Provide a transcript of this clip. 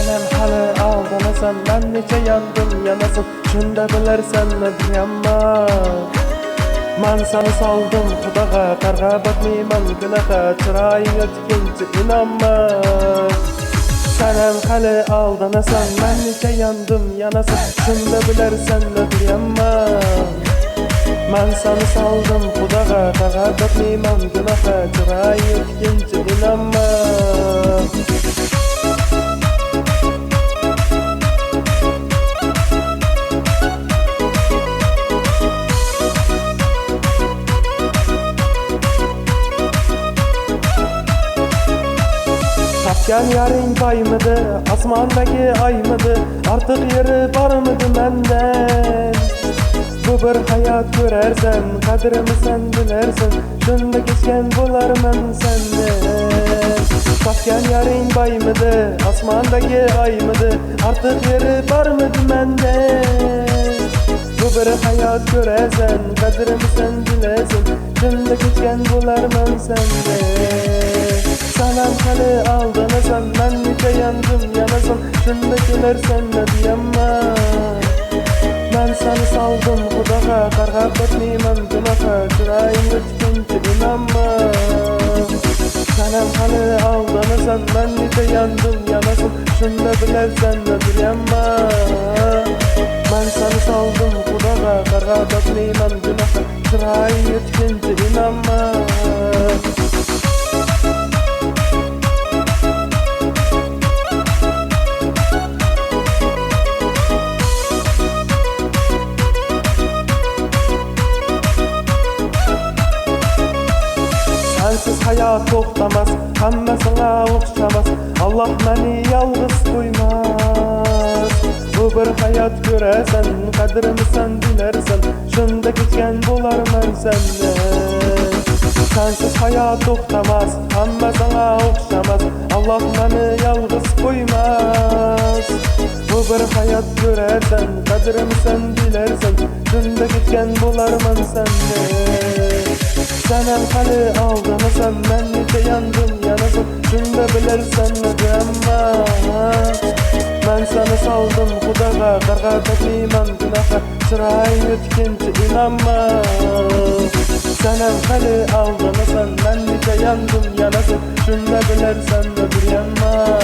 Senem halı aldanasan, ben neçe yandım yanasın. Şunda bilersen ne yanma. Man sana saldım Xudaga, qarga batmayman günaha. Çırayın ötkince inanma. Senem halı aldanasan, ben neçe yandım yanasın. Şunda bilersen ne yanma. Man sana saldım Xudaga, qarga batmayman günaha. Çırayın ötkince inanma. Tapgan yaring baymıdı, asmandagi ay mıdı? Artık yeri var mıdı menden? Bu bir hayat görersen, kadrimi sen bilersin. Şunda geçken bularman senden. Tapgan yaring baymıdı, asmandagi ay mıdı? Artık yeri var mıdı menden? Bu bir hayat görersen, kadrimi sen bilersin. Şunda geçken bularman senden. Senem halı aldanasan, ben nice yandım yanasın. Şundakiler senle diyanma. Ben seni saldım Xudaga, qarga batmayman günaha. Çırayın ötkince inanma. Senem halı aldanasan, ben nice yandım yanasın. Şunda bilersen de diyanma. Ben seni saldım Xudaga, qarga batmayman günaha. Çırayın ötkince inanma. Sensiz hayat to'xtamas, hammasına o'xshamas. Allah meni yalg'iz qo'ymas. Bu bir hayat ko'rasan, qadrini sen bilersan. Shunda kechgan bo'larman senden. Sensiz hayat to'xtamas, hammasına o'xshamas. Allah meni yalg'iz qo'ymas. Bu bir hayat ko'rasan, qadrini sen bilersan. Shunda kechgan bo'larman senden. Senem halı aldanasan, ben nice yandım yanasın. Şunda bilersen ne diyanma. Ben sana saldım Xudaga, qarga batmayman günaha. Çırayın ötkince inanma. Senem halı aldanasan, ben nice yandım yanasın. Şunda bilersen ne diyanma.